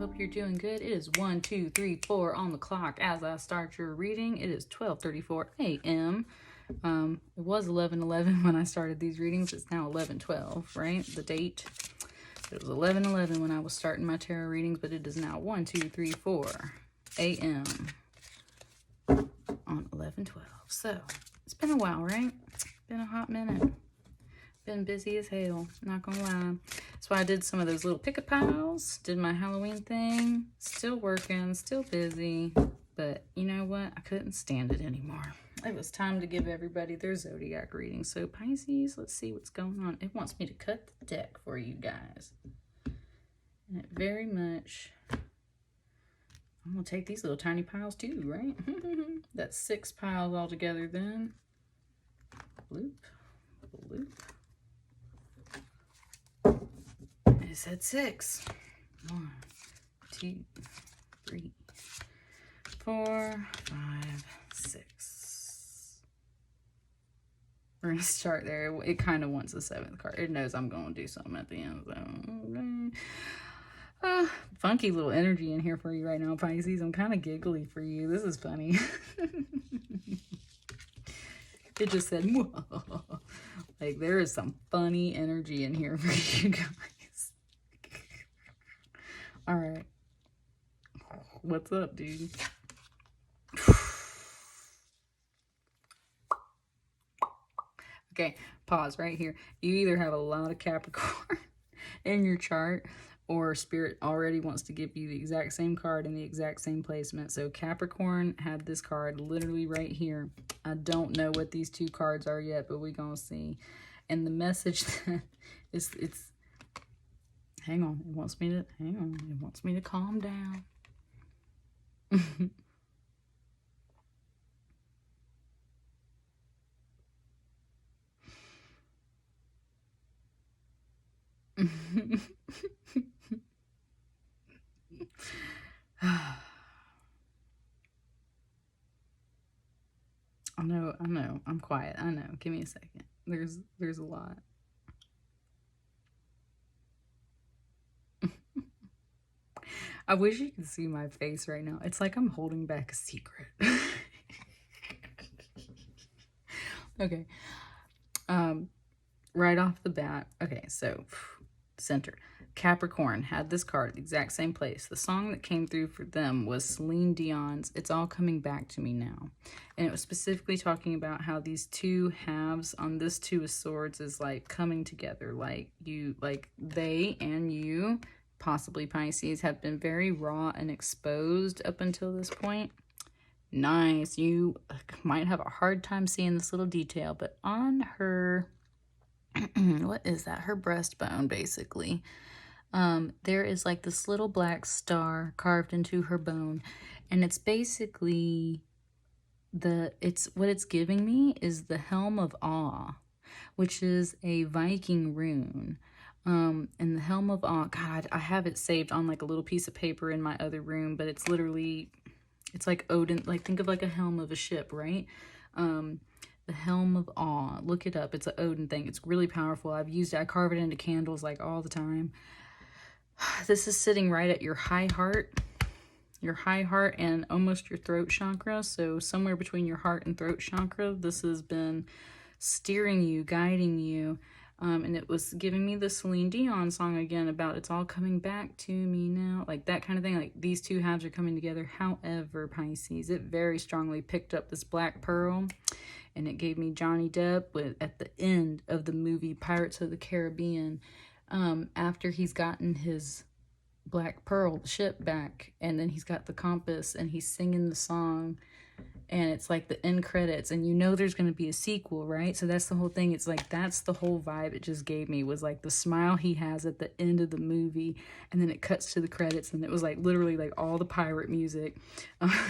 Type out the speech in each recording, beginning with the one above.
Hope you're doing good. It is 1, 2, 3, 4 on the clock as I start your reading. It is 12:34 a.m. It was 11:11 when I started these readings. It's now 11:12, right? The date. It was 11:11 when I was starting my tarot readings, but it is now 1, 2, 3, 4 a.m. on 11:12. So it's been a while, right? Been a hot minute. Been busy as hell, not gonna lie. That's why I did some of those little pick-a piles, did my Halloween thing. Still working, still busy, but you know what? I couldn't stand it anymore. It was time to give everybody their zodiac reading. So Pisces, let's see what's going on. It wants me to cut the deck for you guys. And it very much, I'm gonna take these little tiny piles too, right? That's 6 piles all together then. Bloop, bloop. I said 6. 1, 2, 3, 4, 5, 6. We're gonna start there. It kind of wants the 7th card. It knows I'm gonna do something at the end. So, funky little energy in here for you right now, Pisces. I'm kind of giggly for you. This is funny. It just said, like there is some funny energy in here for you guys. All right. What's up, dude? Okay, pause right here. You either have a lot of Capricorn in your chart, or Spirit already wants to give you the exact same card in the exact same placement. So Capricorn had this card literally right here. I don't know what these 2 cards are yet, but we're gonna see. And the message that is, it's, hang on, it wants me to, hang on, it wants me to calm down. I know, I'm quiet, I know, give me a second. There's a lot. I wish you could see my face right now. It's like I'm holding back a secret. Okay. Right off the bat. Okay, so center. Capricorn had this card, the exact same place. The song that came through for them was Celine Dion's It's All Coming Back to Me Now. And it was specifically talking about how these 2 halves on this 2 of Swords is like coming together. Like you, like they and you, possibly Pisces, have been very raw and exposed up until this point. Nice. You might have a hard time seeing this little detail, but on her, what is that? Her breastbone, basically. There is like this little black star carved into her bone, and it's basically what it's giving me is the Helm of Awe, which is a Viking rune. And the Helm of Awe, God, I have it saved on like a little piece of paper in my other room, but it's literally, it's like Odin, like think of like a helm of a ship, right? The Helm of Awe, look it up. It's an Odin thing. It's really powerful. I've used it. I carve it into candles like all the time. This is sitting right at your high heart and almost your throat chakra. So somewhere between your heart and throat chakra, this has been steering you, guiding you. And it was giving me the Celine Dion song again about it's all coming back to me now, like that kind of thing. Like these 2 halves are coming together. However, Pisces, it very strongly picked up this black pearl, and it gave me Johnny Depp at the end of the movie Pirates of the Caribbean, after he's gotten his black pearl, the ship back, and then he's got the compass and he's singing the song, and it's like the end credits, and you know there's going to be a sequel, right? So that's the whole thing. It's like that's the whole vibe it just gave me, was like the smile he has at the end of the movie, and then it cuts to the credits, and it was like literally like all the pirate music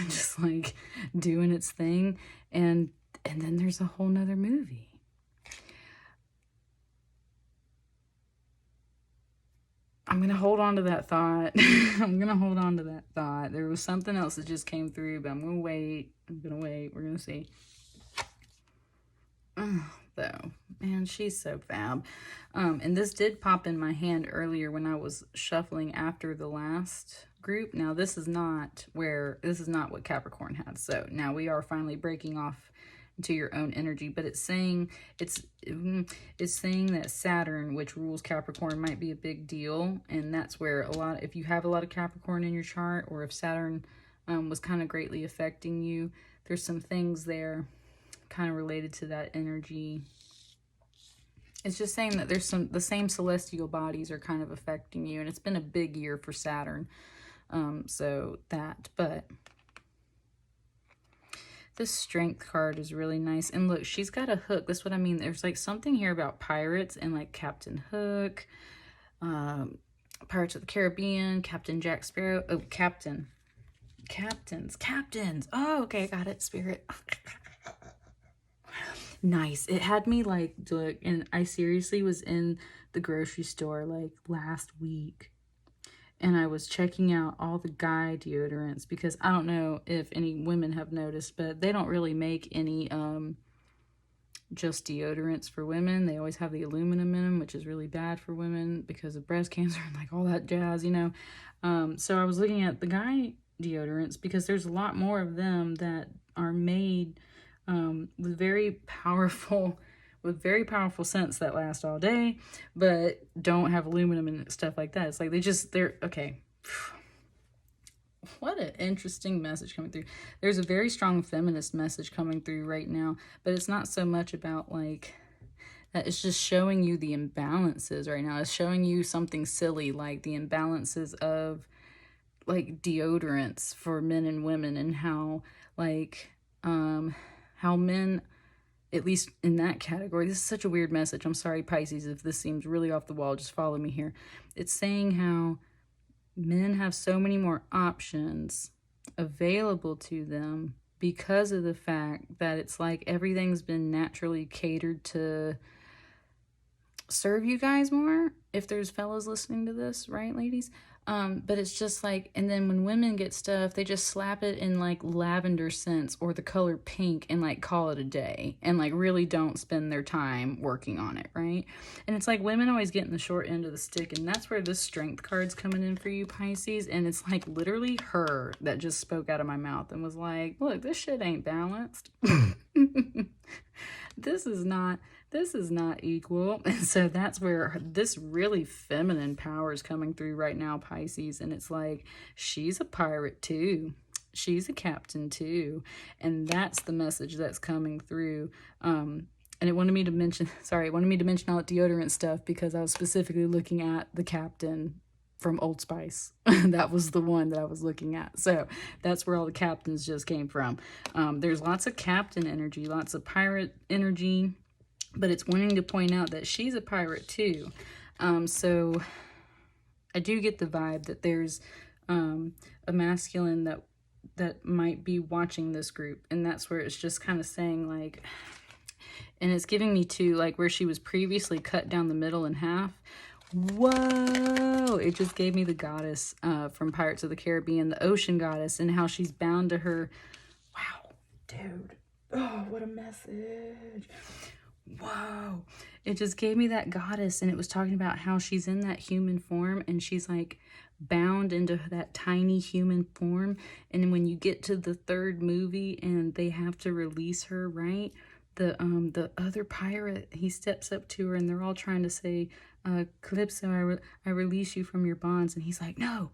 just like doing its thing, and then there's a whole nother movie. I'm going to hold on to that thought. I'm going to hold on to that thought. There was something else that just came through, but I'm going to wait. I'm going to wait. We're going to see. though. Man, she's so fab. And this did pop in my hand earlier when I was shuffling after the last group. Now, this is not what Capricorn had. So now we are finally breaking off into your own energy, but it's saying that Saturn, which rules Capricorn, might be a big deal. And that's where if you have a lot of Capricorn in your chart, or if Saturn was kind of greatly affecting you, there's some things there kind of related to that energy. It's just saying that there's the same celestial bodies are kind of affecting you, and it's been a big year for Saturn. But this Strength card is really nice. And look, she's got a hook. That's what I mean. There's like something here about pirates and like Captain Hook, Pirates of the Caribbean, Captain Jack Sparrow. Oh, Captains. Oh, okay, got it, Spirit. Nice. It had me like, look, and I seriously was in the grocery store like last week, and I was checking out all the guy deodorants, because I don't know if any women have noticed, but they don't really make any just deodorants for women. They always have the aluminum in them, which is really bad for women because of breast cancer and like all that jazz, you know. So I was looking at the guy deodorants, because there's a lot more of them that are made with very powerful scents that last all day, but don't have aluminum and stuff like that. It's like they're okay. What an interesting message coming through. There's a very strong feminist message coming through right now, but it's not so much about like that. It's just showing you the imbalances right now. It's showing you something silly, like the imbalances of like deodorants for men and women, and how like how men, at least in that category, this is such a weird message. I'm sorry, Pisces, if this seems really off the wall, just follow me here. It's saying how men have so many more options available to them because of the fact that it's like everything's been naturally catered to serve you guys more, if there's fellas listening to this, right, ladies? But it's just like, and then when women get stuff, they just slap it in like lavender scents or the color pink and like call it a day, and like really don't spend their time working on it, right? And it's like women always getting the short end of the stick, and that's where this Strength card's coming in for you, Pisces. And it's like literally her that just spoke out of my mouth and was like, look, this shit ain't balanced. This is not equal. And so that's where this really feminine power is coming through right now, Pisces. And it's like, she's a pirate too. She's a captain too. And that's the message that's coming through. And it wanted me to mention all the deodorant stuff, because I was specifically looking at the captain from Old Spice. That was the one that I was looking at. So that's where all the captains just came from. There's lots of captain energy, lots of pirate energy, but it's wanting to point out that she's a pirate too. So I do get the vibe that there's a masculine that might be watching this group, and that's where it's just kind of saying like, and it's giving me to like where she was previously cut down the middle in half. Whoa, it just gave me the goddess from Pirates of the Caribbean, the ocean goddess, and how she's bound to her. Wow, dude. Oh, what a message. Whoa. It just gave me that goddess, and it was talking about how she's in that human form, and she's like bound into that tiny human form. And when you get to the third movie and they have to release her, right? The other pirate, he steps up to her, and they're all trying to say, Calypso, I release you from your bonds. And he's like, no.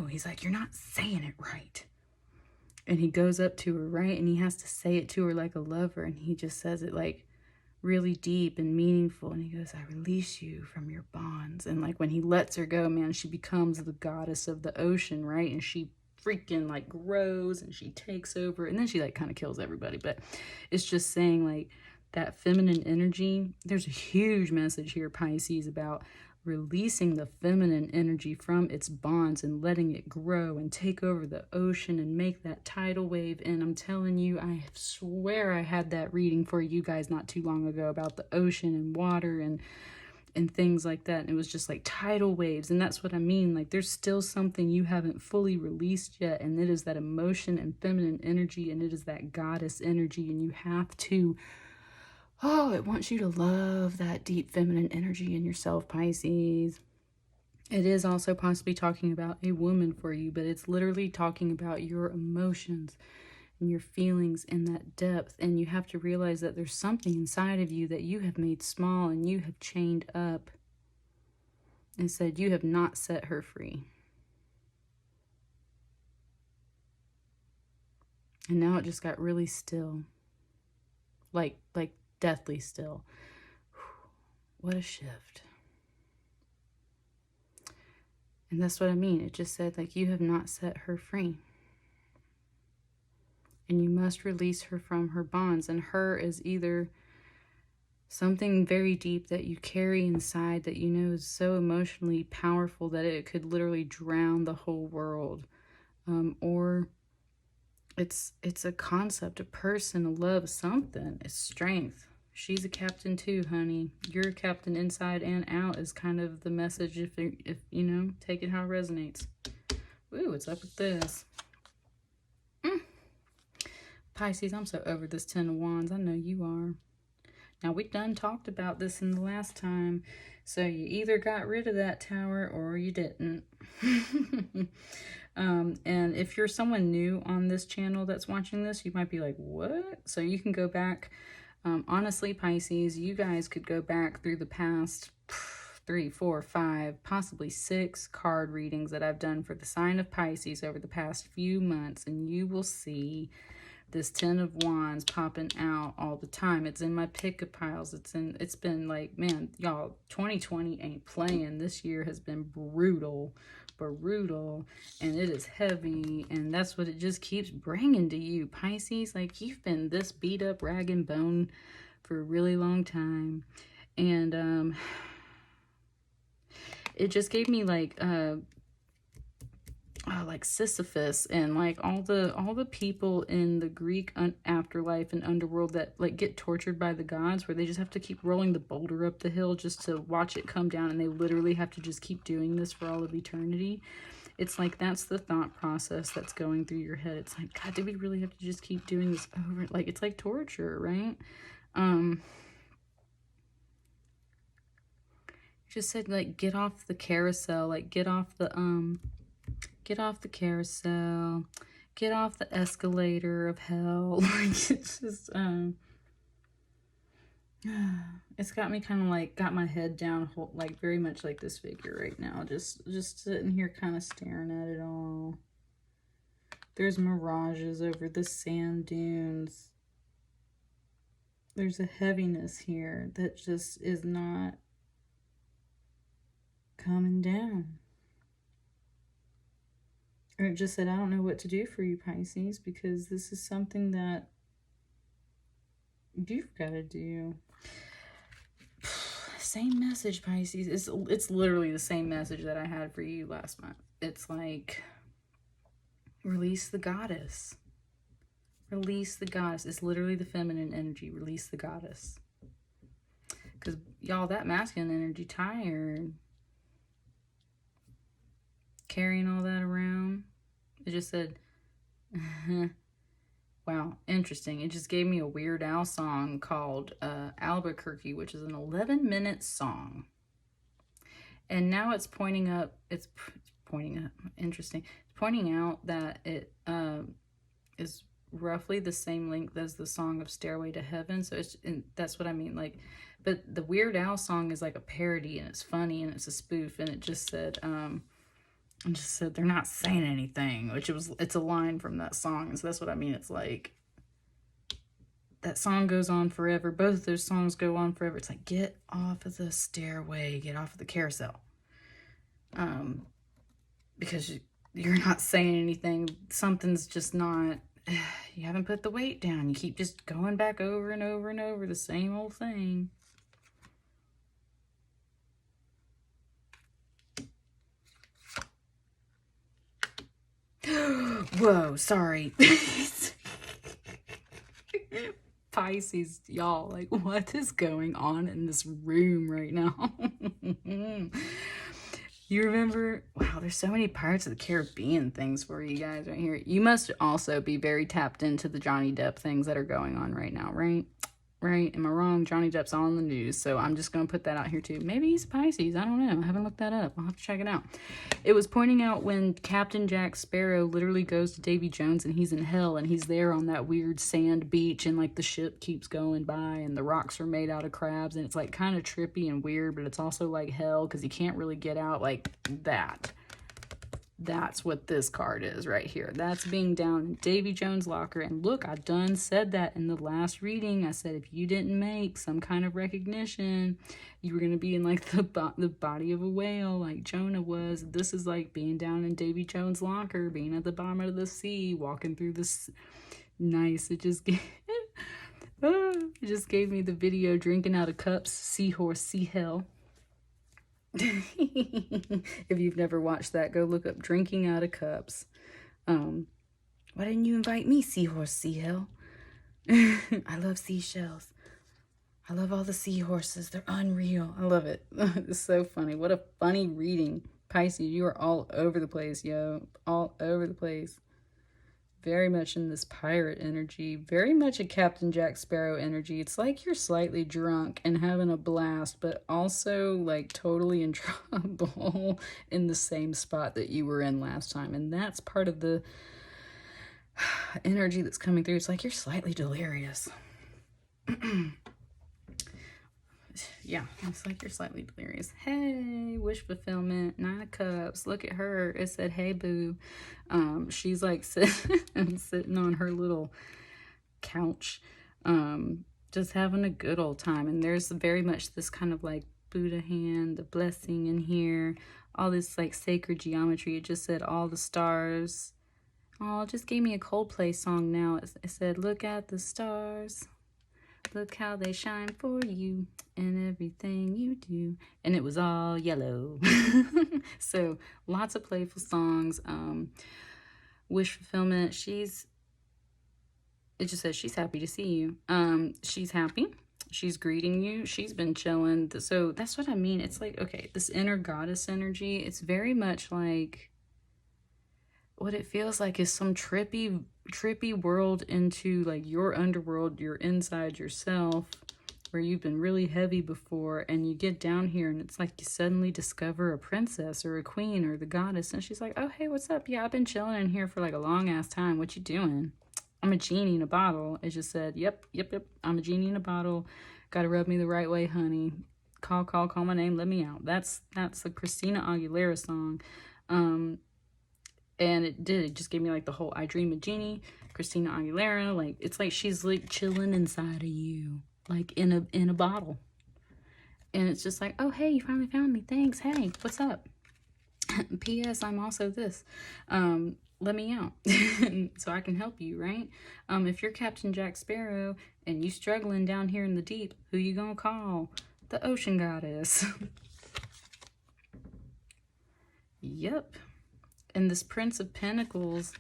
He's like, you're not saying it right. And he goes up to her, right? And he has to say it to her like a lover. And he just says it like really deep and meaningful. And he goes, I release you from your bonds. And like when he lets her go, man, she becomes the goddess of the ocean, right? And she freaking like grows and she takes over, and then she like kind of kills everybody. But it's just saying like that feminine energy. There's a huge message here, Pisces, about releasing the feminine energy from its bonds and letting it grow and take over the ocean and make that tidal wave. And I'm telling you, I swear I had that reading for you guys not too long ago about the ocean and water and things like that. And it was just like tidal waves. And that's what I mean. Like there's still something you haven't fully released yet. And it is that emotion and feminine energy. And it is that goddess energy. And you have to, Oh, it wants you to love that deep feminine energy in yourself, Pisces. It is also possibly talking about a woman for you, but it's literally talking about your emotions and your feelings in that depth. And you have to realize that there's something inside of you that you have made small and you have chained up and said you have not set her free. And now it just got really still. Like deathly still. What a shift. And that's what I mean. It just said, like, you have not set her free. And you must release her from her bonds. And her is either something very deep that you carry inside that you know is so emotionally powerful that it could literally drown the whole world. Or it's a concept, a person, a love, something. It's strength. She's a captain too, honey. You're a captain inside and out is kind of the message if you know, take it how it resonates. Ooh, what's up with this? Pisces, I'm so over this 10 of Wands. I know you are. Now, we done talked about this in the last time. So you either got rid of that tower or you didn't. And if you're someone new on this channel that's watching this, you might be like, what? So you can go back. Honestly, Pisces, you guys could go back through the past 3, 4, 5, possibly 6 card readings that I've done for the sign of Pisces over the past few months, and you will see this 10 of Wands popping out all the time. It's in my pick-up piles. It's been like, man, y'all, 2020 ain't playing. This year has been brutal, and it is heavy, and that's what it just keeps bringing to you, Pisces. Like, you've been this beat up, rag and bone for a really long time, and it just gave me like Sisyphus and like all the people in the Greek afterlife and underworld that like get tortured by the gods, where they just have to keep rolling the boulder up the hill just to watch it come down, and they literally have to just keep doing this for all of eternity. It's like that's the thought process that's going through your head. It's like, God, do we really have to just keep doing this over? Like, it's like torture, right? Just said, like, get off the carousel, like get off the carousel, get off the escalator of hell. Like, it's just it's got me kind of like, got my head down, like very much like this figure right now, just sitting here kind of staring at it all. There's mirages over the sand dunes. There's a heaviness here that just is not coming down. Or it just said, I don't know what to do for you, Pisces, because this is something that you've got to do. Same message, Pisces. It's literally the same message that I had for you last month. It's like, release the goddess. Release the goddess. It's literally the feminine energy. Release the goddess. Because, y'all, that masculine energy, tired. Carrying all that around. It just said, wow, interesting. It just gave me a Weird Al song called Albuquerque, which is an 11-minute song. And now it's pointing up, interesting. It's pointing out that it is roughly the same length as the song of Stairway to Heaven. So that's what I mean. Like, but the Weird Al song is like a parody, and it's funny, and it's a spoof, and it just said, they're not saying anything, it's a line from that song. And so that's what I mean. It's like, that song goes on forever. Both of those songs go on forever. It's like, get off of the stairway, get off of the carousel. Because you're not saying anything. Something's just not, you haven't put the weight down. You keep just going back over and over and over the same old thing. Whoa, sorry. Pisces, y'all, like, what is going on in this room right now? You remember, wow, there's so many Pirates of the Caribbean things for you guys right here. You must also be very tapped into the Johnny Depp things that are going on right now, right? right? Am I wrong? Johnny Depp's on the news, so I'm just going to put that out here too. Maybe he's Pisces. I don't know. I haven't looked that up. I'll have to check it out. It was pointing out when Captain Jack Sparrow literally goes to Davy Jones and he's in hell and he's there on that weird sand beach and like the ship keeps going by and the rocks are made out of crabs and it's like kind of trippy and weird, but it's also like hell because he can't really get out, like that. That's what this card is right here. That's being down in Davy Jones' locker. And look, I done said that in the last reading. I said if you didn't make some kind of recognition, you were going to be in like the body of a whale like Jonah was. This is like being down in Davy Jones' locker, being at the bottom of the sea, walking through this. Nice. It just gave, it just gave me the video drinking out of cups, seahorse, sea hell. If you've never watched that, go look up Drinking Out of Cups. Why didn't you invite me, seahorse, sea hell? I love seashells. I love all the seahorses. They're unreal. I love it. It's so funny. What a funny reading. Pisces, you are all over the place, yo. All over the place. Very much in this pirate energy. Very much a Captain Jack Sparrow energy. It's like you're slightly drunk and having a blast, but also like totally in trouble in the same spot that you were in last time. And that's part of the energy that's coming through. It's like you're slightly delirious. Yeah, it's like you're slightly delirious. Hey, wish fulfillment, 9 of Cups. Look at her. It said, hey, boo. She's like sitting on her little couch, just having a good old time. And there's very much this kind of like Buddha hand, the blessing in here, all this like sacred geometry. It just said all the stars. Oh, it just gave me a Coldplay song now. It said, look at the stars. Look how they shine for you and everything you do. And it was all yellow. So lots of playful songs. Wish fulfillment. It just says she's happy to see you. She's happy. She's greeting you. She's been chilling. So that's what I mean. It's like, okay, this inner goddess energy, it's very much like what it feels like is some trippy world into like your underworld, your inside yourself, where you've been really heavy before, and you get down here and it's like you suddenly discover a princess or a queen or the goddess, and she's like, oh hey, what's up? Yeah, I've been chilling in here for like a long ass time. What you doing? I'm a genie in a bottle. It just said, yep, I'm a genie in a bottle. Gotta rub me the right way, honey. Call my name, let me out. That's a Christina Aguilera song. And it just gave me like the whole I Dream of Genie, Christina Aguilera. Like, it's like she's like chilling inside of you, like in a bottle. And it's just like, oh, hey, you finally found me. Thanks. Hey, what's up? P.S. I'm also this. Let me out so I can help you, right? If you're Captain Jack Sparrow and you struggling down here in the deep, who you gonna call? The ocean goddess. Yep. And this Prince of Pentacles,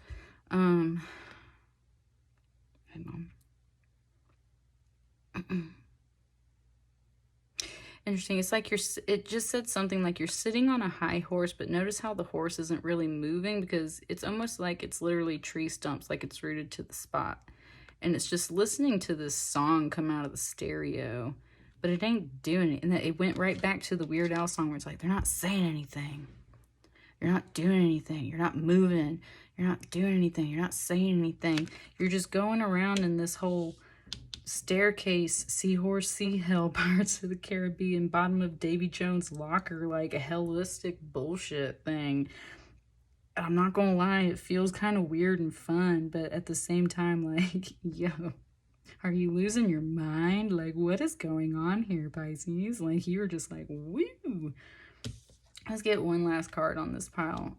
hang on. Interesting. It's like it just said something like you're sitting on a high horse, but notice how the horse isn't really moving because it's almost like it's literally tree stumps, like it's rooted to the spot. And it's just listening to this song come out of the stereo, but it ain't doing it. And it went right back to the Weird Al song where it's like, they're not saying anything. You're not doing anything. You're not moving. You're not doing anything. You're not saying anything. You're just going around in this whole staircase, seahorse, sea hell, Pirates of the Caribbean, bottom of Davy Jones' locker, like a hellistic bullshit thing. I'm not gonna lie, it feels kind of weird and fun, but at the same time, like, yo, are you losing your mind? Like, what is going on here, Pisces? Like, you were just like, woo. Let's get one last card on this pile.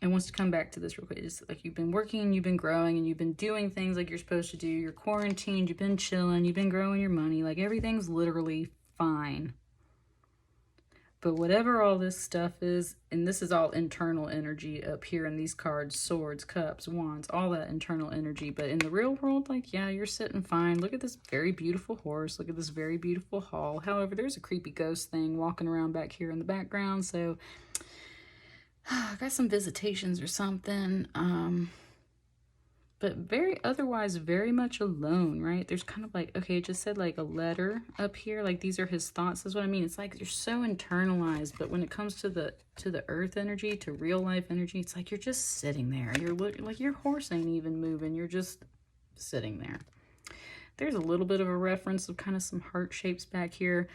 It wants to come back to this real quick. It's like you've been working, you've been growing, and you've been doing things like you're supposed to do. You're quarantined, you've been chilling, you've been growing your money. Like, everything's literally fine. But whatever all this stuff is, and this is all internal energy up here in these cards, swords, cups, wands, all that internal energy. But in the real world, like, yeah, you're sitting fine. Look at this very beautiful horse. Look at this very beautiful hall. However, there's a creepy ghost thing walking around back here in the background. So I got some visitations or something. But but otherwise very much alone, right? There's kind of like, okay, it just said like a letter up here, like these are his thoughts. That's what I mean. It's like you're so internalized, but when it comes to the earth energy, to real life energy, it's like you're just sitting there. You're like your horse ain't even moving. You're just sitting there. There's a little bit of a reference of kind of some heart shapes back here.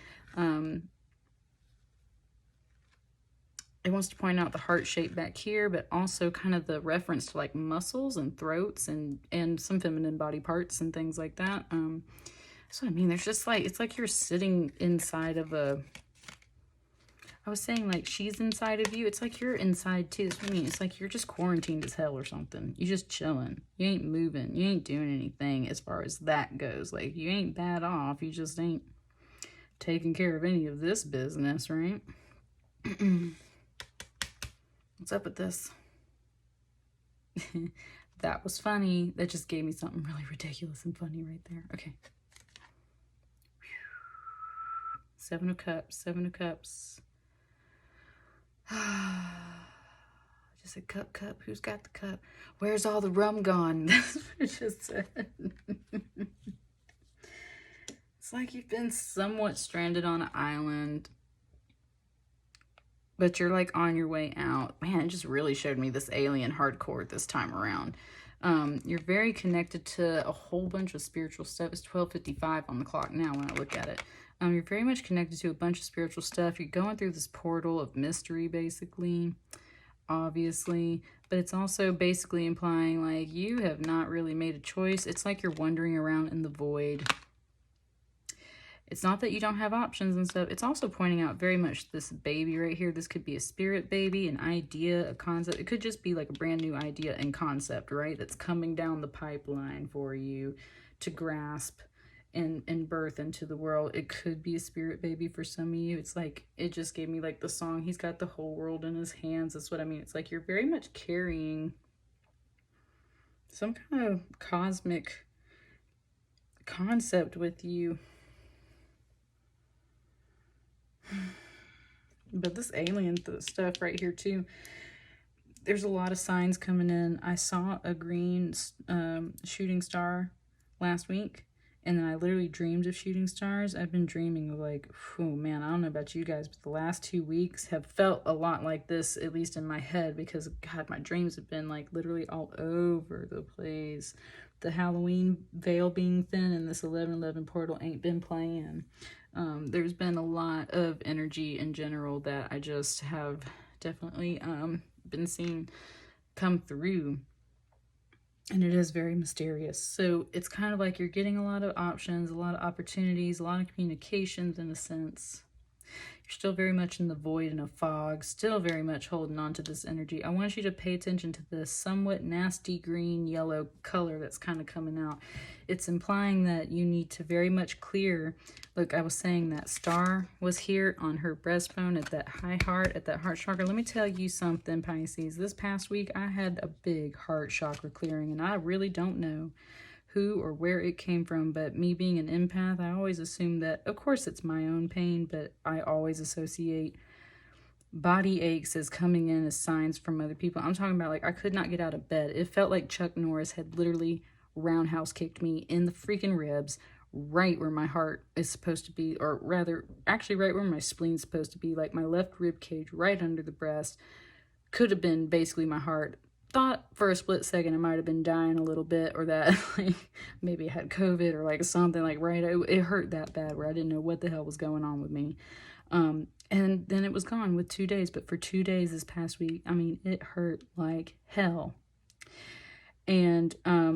It wants to point out the heart shape back here, but also kind of the reference to like muscles and throats and some feminine body parts and things like that. That's what I mean. There's just like, it's like you're sitting inside of I was saying like she's inside of you. It's like you're inside too. That's what I mean. It's like you're just quarantined as hell or something. You're just chilling. You ain't moving. You ain't doing anything as far as that goes. Like you ain't bad off. You just ain't taking care of any of this business, right? What's up with this? That was funny. That just gave me something really ridiculous and funny right there. Okay. Seven of Cups. Seven of Cups. Just a cup. Who's got the cup? Where's all the rum gone? That's what it just said. It's like you've been somewhat stranded on an island, but you're like on your way out. Man, it just really showed me this alien hardcore this time around. You're very connected to a whole bunch of spiritual stuff. It's 12:55 on the clock now when I look at it. You're very much connected to a bunch of spiritual stuff. You're going through this portal of mystery, basically, obviously. But it's also basically implying like you have not really made a choice. It's like you're wandering around in the void. It's not that you don't have options and stuff. It's also pointing out very much this baby right here. This could be a spirit baby, an idea, a concept. It could just be like a brand new idea and concept, right? That's coming down the pipeline for you to grasp and birth into the world. It could be a spirit baby for some of you. It's like, it just gave me like the song, he's got the whole world in his hands. That's what I mean. It's like you're very much carrying some kind of cosmic concept with you. But this alien stuff right here too, there's a lot of signs coming in. I saw a green shooting star last week, and then I literally dreamed of shooting stars. I've been dreaming of like, oh man, I don't know about you guys, but the last 2 weeks have felt a lot like this, at least in my head, because God, my dreams have been like literally all over the place. The Halloween veil being thin and this 11/11 portal ain't been playing. There's been a lot of energy in general that I just have definitely been seeing come through, and it is very mysterious. So it's kind of like you're getting a lot of options, a lot of opportunities, a lot of communications in a sense. You're still very much in the void and a fog, still very much holding on to this energy. I want you to pay attention to this somewhat nasty green yellow color that's kind of coming out. It's implying that you need to very much clear. Look, I was saying that star was here on her breastbone at that high heart, at that heart chakra. Let me tell you something, Pisces. This past week, I had a big heart chakra clearing, and I really don't know who or where it came from, but me being an empath, I always assume that, of course, it's my own pain, but I always associate body aches as coming in as signs from other people. I'm talking about like I could not get out of bed. It felt like Chuck Norris had literally roundhouse kicked me in the freaking ribs, right where my heart is supposed to be, or rather, actually right where my spleen's supposed to be, like my left rib cage, right under the breast. Could have been basically my heart. Thought for a split second I might have been dying a little bit, or that like maybe I had COVID or like something, like right, it hurt that bad where I didn't know what the hell was going on with me. And then it was gone with 2 days, but for 2 days this past week, I mean, it hurt like hell. And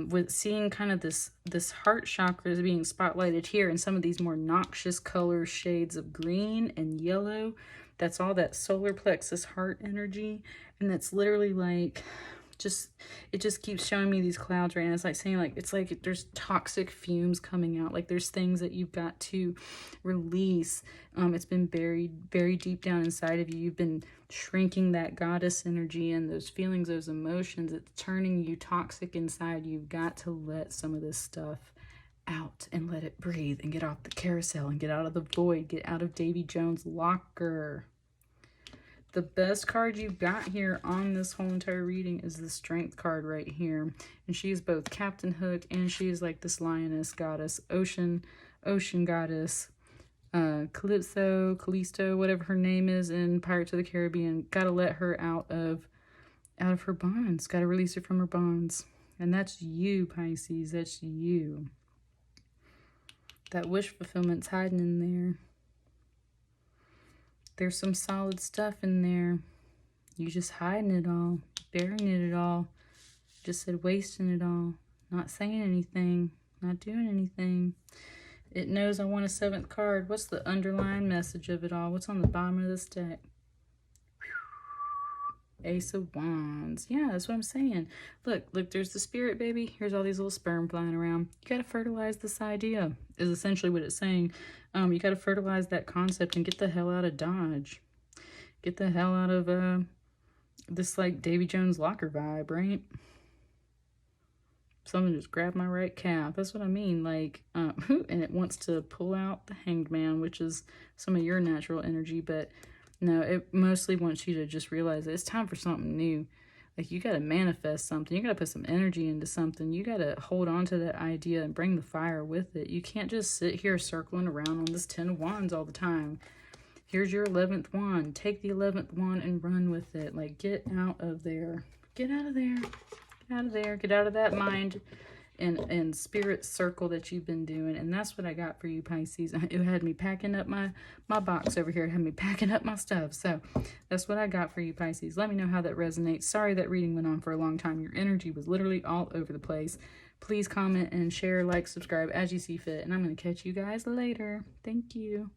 with seeing kind of this heart chakra being spotlighted here, and some of these more noxious color shades of green and yellow, that's all that solar plexus heart energy. And that's literally like, it just keeps showing me these clouds right now. It's like saying like, it's like there's toxic fumes coming out. Like there's things that you've got to release. It's been buried very deep down inside of you. You've been shrinking that goddess energy and those feelings, those emotions. It's turning you toxic inside. You've got to let some of this stuff out and let it breathe and get off the carousel and get out of the void. Get out of Davy Jones' locker. The best card you've got here on this whole entire reading is the Strength card right here. And she is both Captain Hook and she is like this lioness goddess, ocean goddess, Callisto, whatever her name is in Pirates of the Caribbean. Gotta let her out of her bonds. Gotta release her from her bonds. And that's you, Pisces. That's you. That wish fulfillment's hiding in there. There's some solid stuff in there. You just hiding it all, burying it all. Just said wasting it all. Not saying anything, not doing anything. It knows I want a 7th card. What's the underlying message of it all? What's on the bottom of this deck? Ace of Wands. Yeah, that's what I'm saying. Look, there's the spirit, baby. Here's all these little sperm flying around. You got to fertilize this idea, is essentially what it's saying. You got to fertilize that concept and get the hell out of Dodge. Get the hell out of this, like, Davy Jones locker vibe, right? Something just grabbed my right calf. That's what I mean. Like, and it wants to pull out the Hanged Man, which is some of your natural energy, but no, it mostly wants you to just realize that it's time for something new. Like, you got to manifest something. You got to put some energy into something. You got to hold on to that idea and bring the fire with it. You can't just sit here circling around on this 10 of Wands all the time. Here's your 11th wand. Take the 11th wand and run with it. Like, get out of there. Get out of there. Get out of there. Get out of that mind and spirit circle that you've been doing. And that's what I got for you, Pisces. It had me packing up my box over here. It had me packing up my stuff. So that's what I got for you, Pisces. Let me know how that resonates. Sorry that reading went on for a long time. Your energy was literally all over the place. Please comment and share, like, subscribe as you see fit. And I'm going to catch you guys later. Thank you.